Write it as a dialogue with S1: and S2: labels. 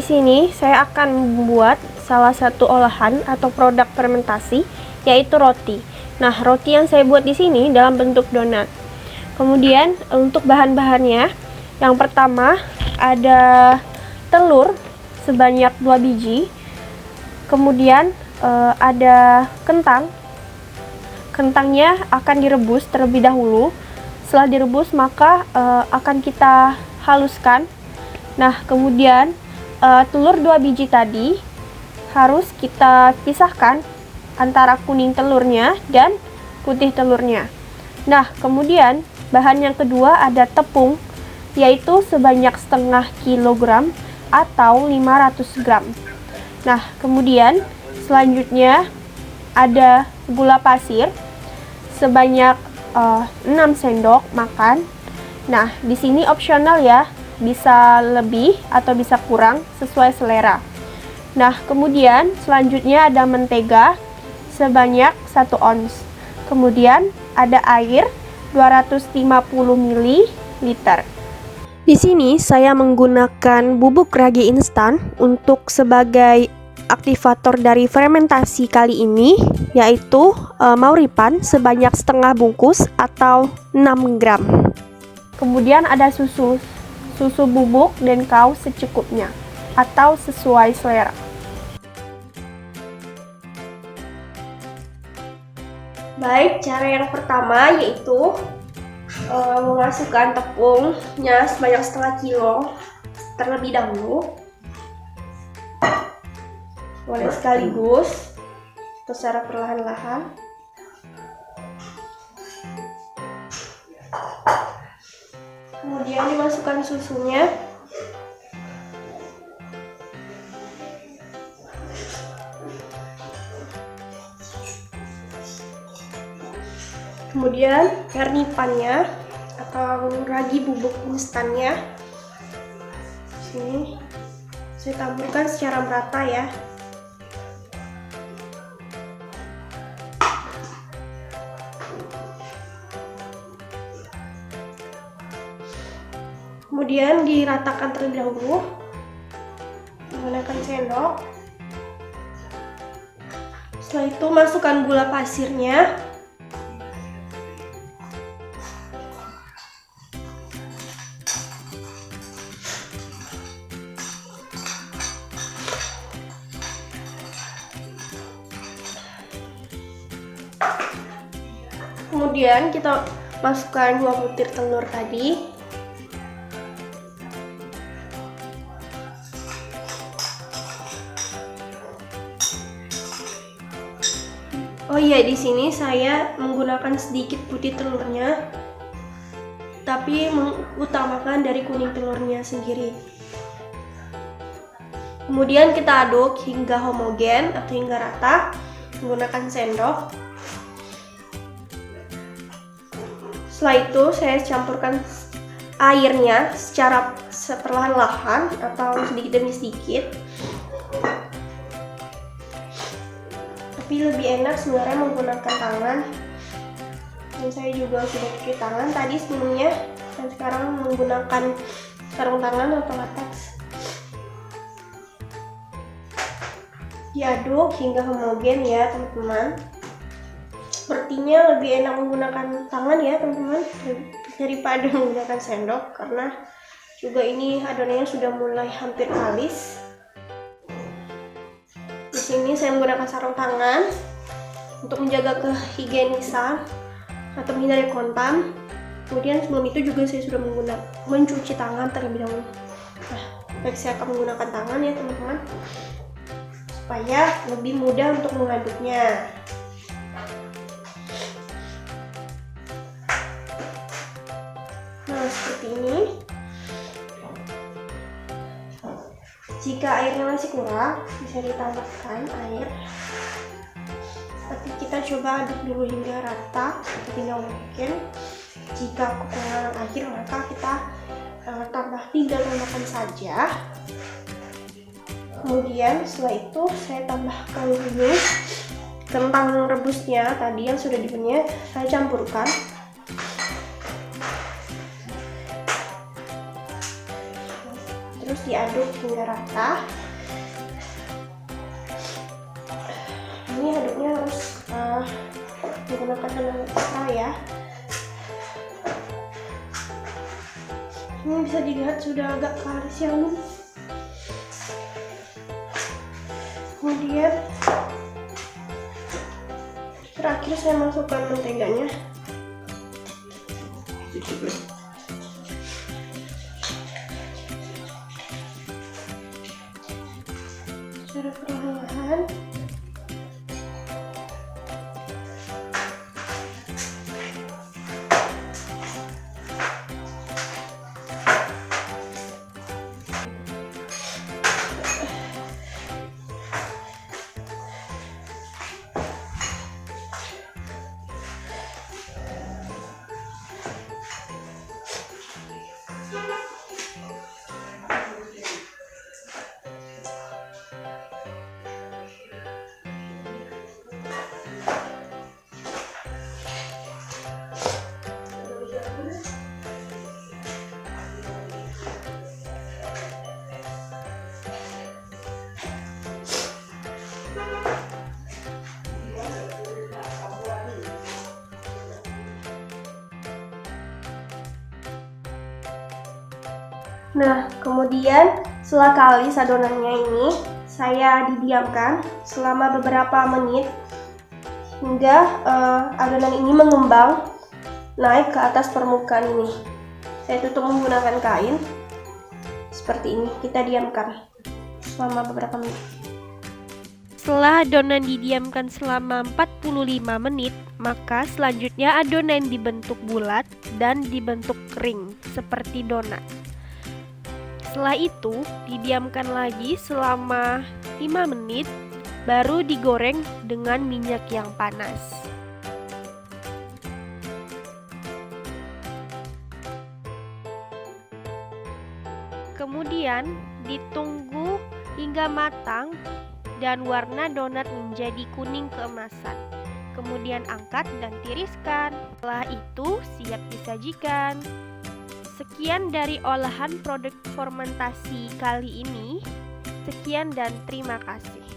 S1: sini saya akan membuat salah satu olahan atau produk fermentasi, yaitu roti. Nah, roti yang saya buat di sini dalam bentuk donat. Kemudian untuk bahan-bahannya, yang pertama ada telur sebanyak 2 biji. Kemudian ada kentang. Kentangnya akan direbus terlebih dahulu. Setelah direbus maka akan kita haluskan. Nah, kemudian telur 2 biji tadi harus kita pisahkan antara kuning telurnya dan putih telurnya. Nah, kemudian bahan yang kedua ada tepung, yaitu sebanyak setengah kilogram atau 500 gram. Nah, kemudian selanjutnya ada gula pasir sebanyak 6 sendok makan. Nah, di sini opsional ya, bisa lebih atau bisa kurang sesuai selera. Nah, kemudian selanjutnya ada mentega sebanyak 1 ons. Kemudian ada air 250 ml. Di sini saya menggunakan bubuk ragi instan untuk sebagai aktivator dari fermentasi kali ini, yaitu mauripan sebanyak setengah bungkus atau 6 gram. Kemudian ada susu bubuk dan kaus secukupnya atau sesuai selera. Baik, cara yang pertama yaitu memasukkan tepungnya sebanyak setengah kilo terlebih dahulu. Boleh sekaligus atau secara perlahan-lahan. Kemudian dimasukkan susunya. Kemudian vernipannya atau ragi bubuk instannya. Sini saya taburkan secara merata ya. Kemudian diratakan terlebih dahulu menggunakan sendok. Setelah itu masukkan gula pasirnya. Kemudian kita masukkan 2 butir telur tadi. Oh iya, di sini saya menggunakan sedikit putih telurnya, tapi mengutamakan dari kuning telurnya sendiri. Kemudian kita aduk hingga homogen atau hingga rata menggunakan sendok. Setelah itu saya campurkan airnya secara perlahan-lahan atau sedikit demi sedikit. Tapi lebih enak sebenarnya menggunakan tangan, dan saya juga sudah cuci tangan tadi sebelumnya, dan sekarang menggunakan sarung tangan atau latex. Diaduk hingga homogen ya teman-teman. Sepertinya lebih enak menggunakan tangan ya teman-teman daripada menggunakan sendok, karena juga ini adonannya sudah mulai hampir kalis. Di sini saya menggunakan sarung tangan untuk menjaga kehigienisan atau menghindari kontak. Kemudian sebelum itu juga saya sudah mencuci tangan terlebih dahulu. Nah, baik, saya akan menggunakan tangan ya teman-teman, supaya lebih mudah untuk mengaduknya. Nah, seperti ini. Jika airnya masih kurang, bisa ditambahkan air. Tapi kita coba aduk dulu hingga rata sebisa mungkin. Jika kekurangan air, maka kita tinggal tambahkan saja. Kemudian setelah itu saya tambahkan dulu kentang rebusnya tadi yang sudah dipenyet, saya campurkan. Terus diaduk hingga rata. menggunakan tenaga ekstra ya. Ini bisa dilihat sudah agak kalis ya nih. Kemudian terakhir saya masukkan menteganya. Secara perlahan-lahan. Nah, kemudian setelah kalis adonannya ini, saya didiamkan selama beberapa menit hingga adonan ini mengembang naik ke atas permukaan ini. Saya tutup menggunakan kain seperti ini. Kita diamkan selama beberapa menit.
S2: Setelah adonan didiamkan selama 45 menit, maka selanjutnya adonan dibentuk bulat dan dibentuk kering seperti donat. Setelah itu, didiamkan lagi selama 5 menit, baru digoreng dengan minyak yang panas. Kemudian, ditunggu hingga matang dan warna donat menjadi kuning keemasan. Kemudian angkat dan tiriskan. Setelah itu, siap disajikan. Sekian dari olahan produk fermentasi kali ini. Sekian dan terima kasih.